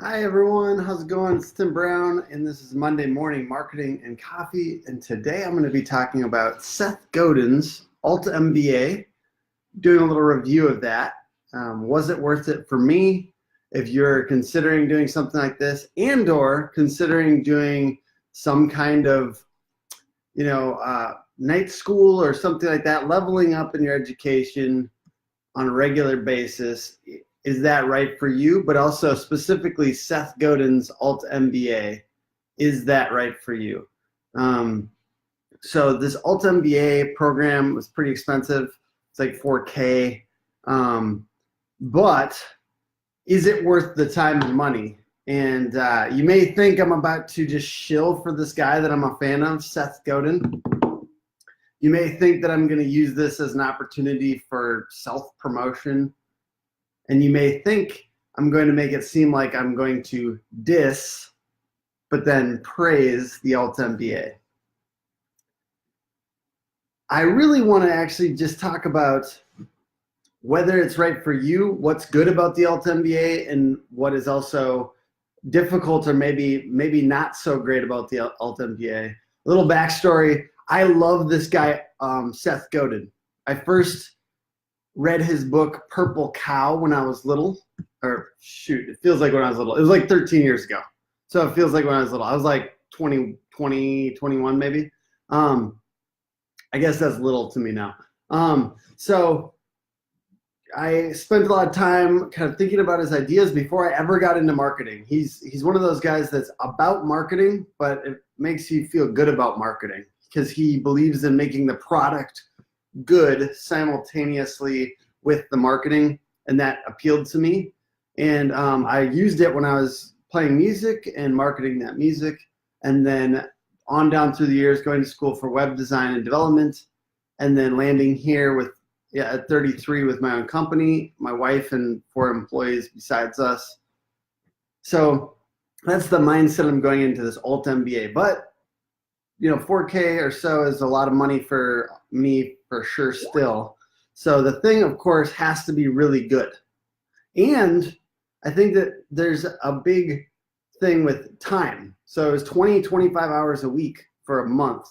Hi everyone, how's it going? It's Tim Brown, and this is Monday Morning Marketing and Coffee. And today I'm going to be talking about Seth Godin's altMBA, doing a little review of that. Was it worth it for me? If you're considering doing something like this, and/or considering doing some kind of, night school or something like that, leveling up in your education on a regular basis. Is that right for you? But also specifically Seth Godin's altMBA, is that right for you? So this altMBA program was pretty expensive. It's like 4K. But is it worth the time and money? And you may think I'm about to just shill for this guy that I'm a fan of, Seth Godin. You may think that I'm going to use this as an opportunity for self-promotion. And you may think I'm going to make it seem like I'm going to diss, but then praise the altMBA. I really want to actually just talk about whether it's right for you, what's good about the altMBA, and what is also difficult or maybe not so great about the altMBA. A little backstory. I love this guy, Seth Godin. I first read his book Purple Cow when I was little, or shoot, it feels like when I was little. It was like 13 years ago. So it feels like when I was little. I was like 21 maybe. I guess that's little to me now. So I spent a lot of time kind of thinking about his ideas before I ever got into marketing. He's one of those guys that's about marketing, but it makes you feel good about marketing because he believes in making the product good simultaneously with the marketing, and that appealed to me. And I used it when I was playing music and marketing that music, and then on down through the years going to school for web design and development, and then landing here with at 33 with my own company, my wife and 4 employees besides us. So that's the mindset I'm going into this altMBA. But 4K or so is a lot of money for me for sure still. So the thing, of course, has to be really good. And I think that there's a big thing with time. So it's 25 hours a week for a month.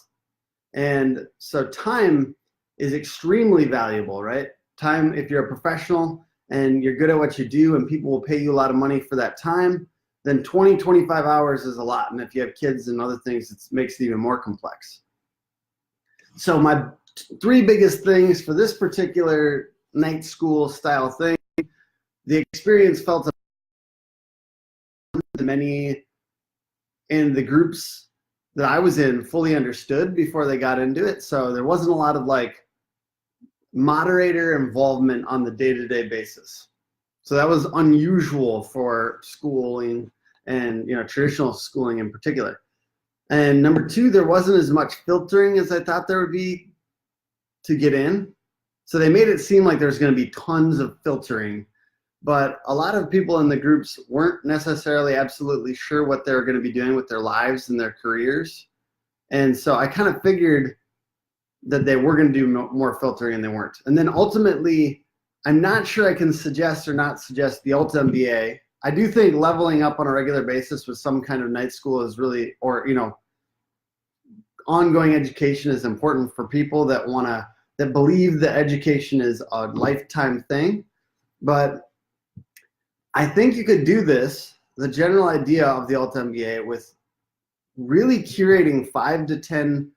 And so time is extremely valuable, right? Time, if you're a professional and you're good at what you do and people will pay you a lot of money for that time, then 25 hours is a lot. And if you have kids and other things, it makes it even more complex. So my 3 biggest things for this particular night school style thing, the experience felt many in the groups that I was in fully understood before they got into it. So there wasn't a lot of like moderator involvement on the day-to-day basis. So that was unusual for schooling and traditional schooling in particular. And number 2, there wasn't as much filtering as I thought there would be to get in. So they made it seem like there's going to be tons of filtering, but a lot of people in the groups weren't necessarily absolutely sure what they were going to be doing with their lives and their careers. And so I kind of figured that they were going to do more filtering, and they weren't. And then ultimately, I'm not sure I can suggest or not suggest the altMBA. I do think leveling up on a regular basis with some kind of night school is really, or ongoing education is important for people that believe that education is a lifetime thing. But I think you could do this, the general idea of the altMBA, with really curating 5 to 10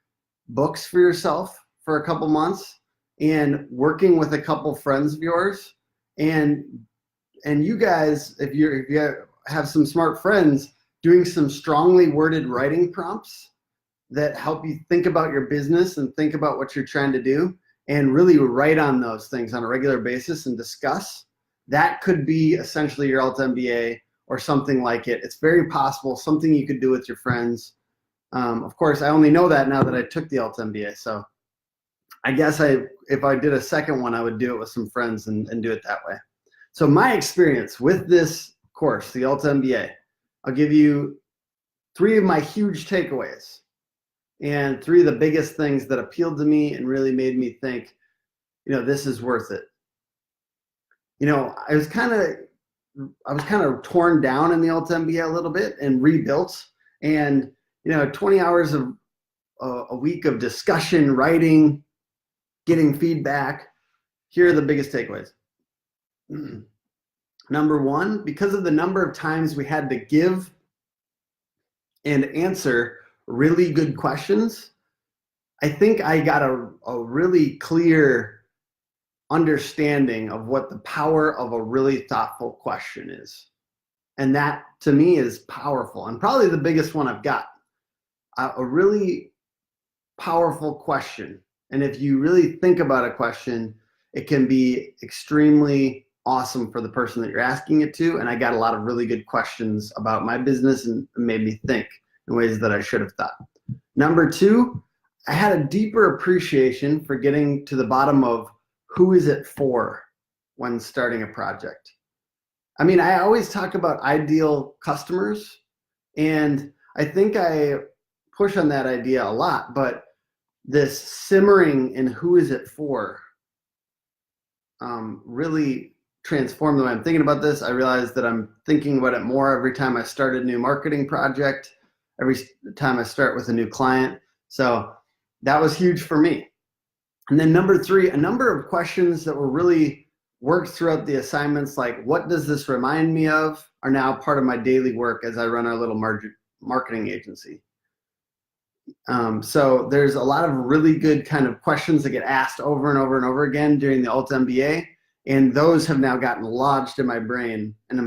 books for yourself for a couple months, and working with a couple friends of yours, and you guys, if you have some smart friends, doing some strongly worded writing prompts that help you think about your business and think about what you're trying to do, and really write on those things on a regular basis and discuss. That could be essentially your altMBA or something like it. It's very possible, something you could do with your friends. Of course, I only know that now that I took the altMBA. So I guess if I did a second one, I would do it with some friends and do it that way. So my experience with this course, the altMBA, I'll give you 3 of my huge takeaways and 3 of the biggest things that appealed to me and really made me think, this is worth it. I was kind of kind of torn down in the altMBA a little bit and rebuilt. And 20 hours of a week of discussion, writing, getting feedback. Here are the biggest takeaways. Number one, because of the number of times we had to give and answer really good questions, I think I got a really clear understanding of what the power of a really thoughtful question is. And that, to me, is powerful, and probably the biggest one I've got. A really powerful question. And if you really think about a question, it can be extremely awesome for the person that you're asking it to. And I got a lot of really good questions about my business, and it made me think in ways that I should have thought. Number two, I had a deeper appreciation for getting to the bottom of who is it for when starting a project. I mean, I always talk about ideal customers, and I think I push on that idea a lot, but this simmering in who is it for really transformed the way I'm thinking about this. I realized that I'm thinking about it more every time I start a new marketing project, every time I start with a new client. So that was huge for me. And then number three, a number of questions that were really worked throughout the assignments, like what does this remind me of, are now part of my daily work as I run our little marketing agency. So there's a lot of really good kind of questions that get asked over and over and over again during the altMBA, and those have now gotten lodged in my brain and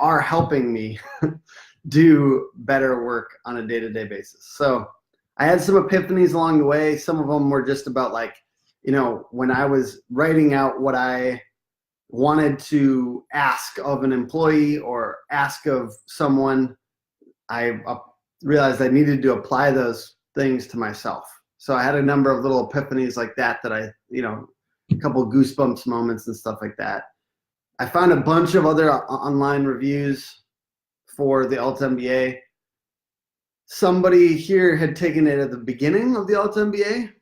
are helping me do better work on a day-to-day basis. So I had some epiphanies along the way. Some of them were just about when I was writing out what I wanted to ask of an employee or ask of someone, I realized I needed to apply those things to myself. So I had a number of little epiphanies like that a couple goosebumps moments and stuff like that. I found a bunch of other online reviews for the altMBA. Somebody here had taken it at the beginning of the altMBA,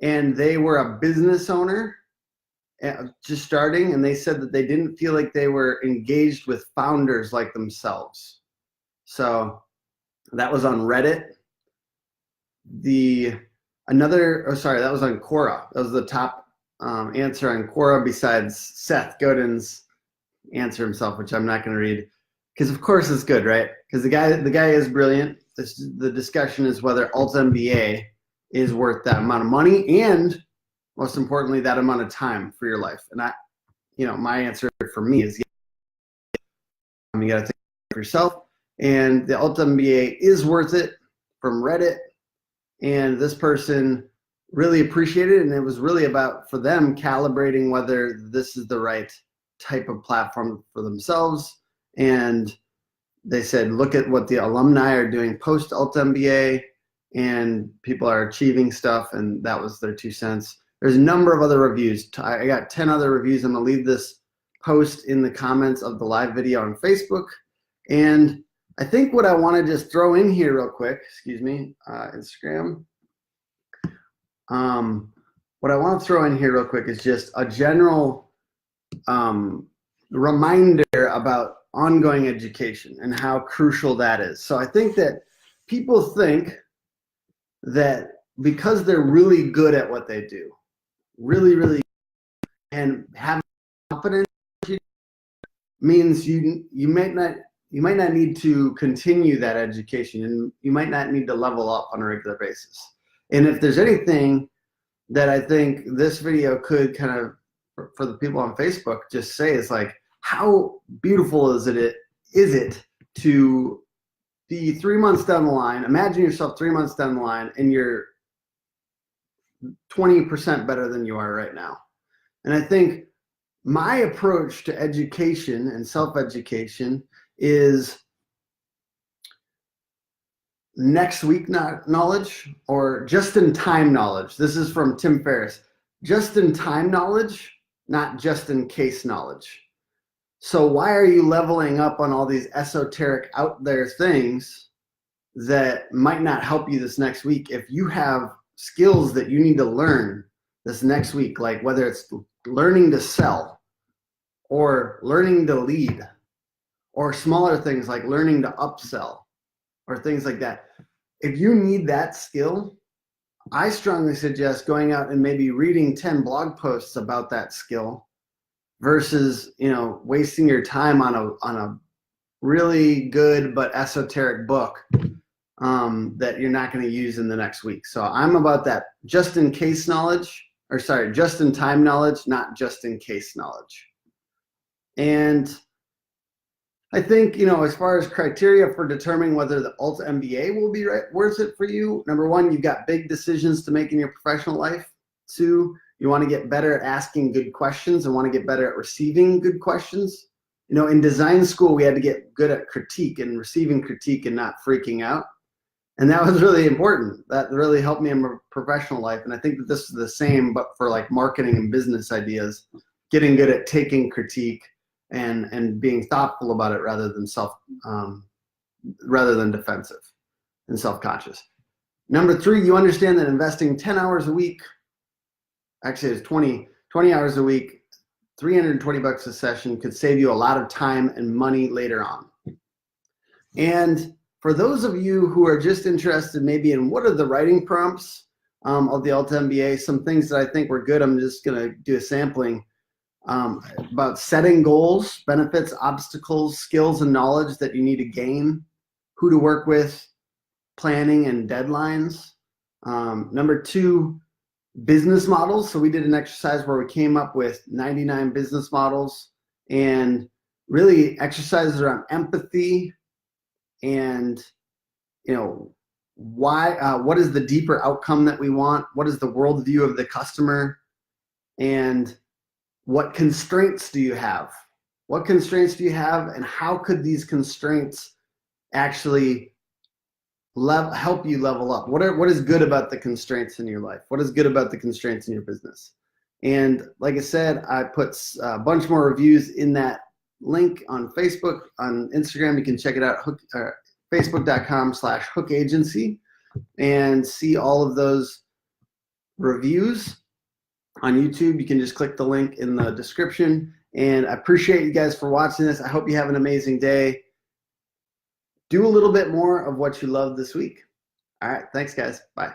and they were a business owner just starting, and they said that they didn't feel like they were engaged with founders like themselves. So that was on Reddit. That was on Quora. That was the top answer on Quora, besides Seth Godin's answer himself, which I'm not going to read, because of course it's good, right? Because the guy is brilliant. The discussion is whether altMBA is worth that amount of money, and most importantly, that amount of time for your life. And my answer for me is yes. You got to think for yourself. And the altMBA is worth it, from Reddit. And this person really appreciated it. And it was really about, for them, calibrating whether this is the right type of platform for themselves. And they said, look at what the alumni are doing post altMBA, and people are achieving stuff. And that was their 2 cents. There's a number of other reviews. I got 10 other reviews. I'm going to leave this post in the comments of the live video on Facebook. And I think what I want to just throw in here real quick, Instagram. What I want to throw in here real quick is just a general reminder about ongoing education and how crucial that is. So I think that people think that because they're really good at what they do, really, really, and have confidence, means you might not need to continue that education, and you might not need to level up on a regular basis. And if there's anything that I think this video could kind of, for the people on Facebook, just say is like, how beautiful is it to be 3 months down the line? Imagine yourself 3 months down the line and you're 20% better than you are right now. And I think my approach to education and self-education is next week knowledge, or just-in-time knowledge. This is from Tim Ferriss. Just-in-time knowledge, not just-in-case knowledge. So why are you leveling up on all these esoteric out there things that might not help you this next week if you have skills that you need to learn this next week, like whether it's learning to sell or learning to lead, or smaller things like learning to upsell or things like that. If you need that skill, I strongly suggest going out and maybe reading 10 blog posts about that skill versus, wasting your time on a really good but esoteric book that you're not going to use in the next week. So I'm about that just in time knowledge, not just in case knowledge. And I think, as far as criteria for determining whether the altMBA will be worth it for you, number one, you've got big decisions to make in your professional life. Two, you want to get better at asking good questions and want to get better at receiving good questions. In design school, we had to get good at critique and receiving critique and not freaking out. And that was really important. That really helped me in my professional life. And I think that this is the same, but for like marketing and business ideas, getting good at taking critique and being thoughtful about it rather than defensive and self-conscious. Number three, you understand that investing 10 hours a week, actually it's 20 hours a week, $320 a session could save you a lot of time and money later on. And for those of you who are just interested maybe in what are the writing prompts of the altMBA, some things that I think were good, I'm just going to do a sampling. About setting goals, benefits, obstacles, skills, and knowledge that you need to gain, who to work with, planning and deadlines. Number two, business models. So we did an exercise where we came up with 99 business models and really exercises around empathy and, what is the deeper outcome that we want? What is the worldview of the customer? And what constraints do you have? What constraints do you have, and how could these constraints actually help you level up? What is good about the constraints in your life? What is good about the constraints in your business? And like I said, I put a bunch more reviews in that link on Facebook, on Instagram. You can check it out, facebook.com/hookagency, and see all of those reviews. On YouTube, you can just click the link in the description. And I appreciate you guys for watching this. I hope you have an amazing day. Do a little bit more of what you love this week. All right, thanks guys. Bye.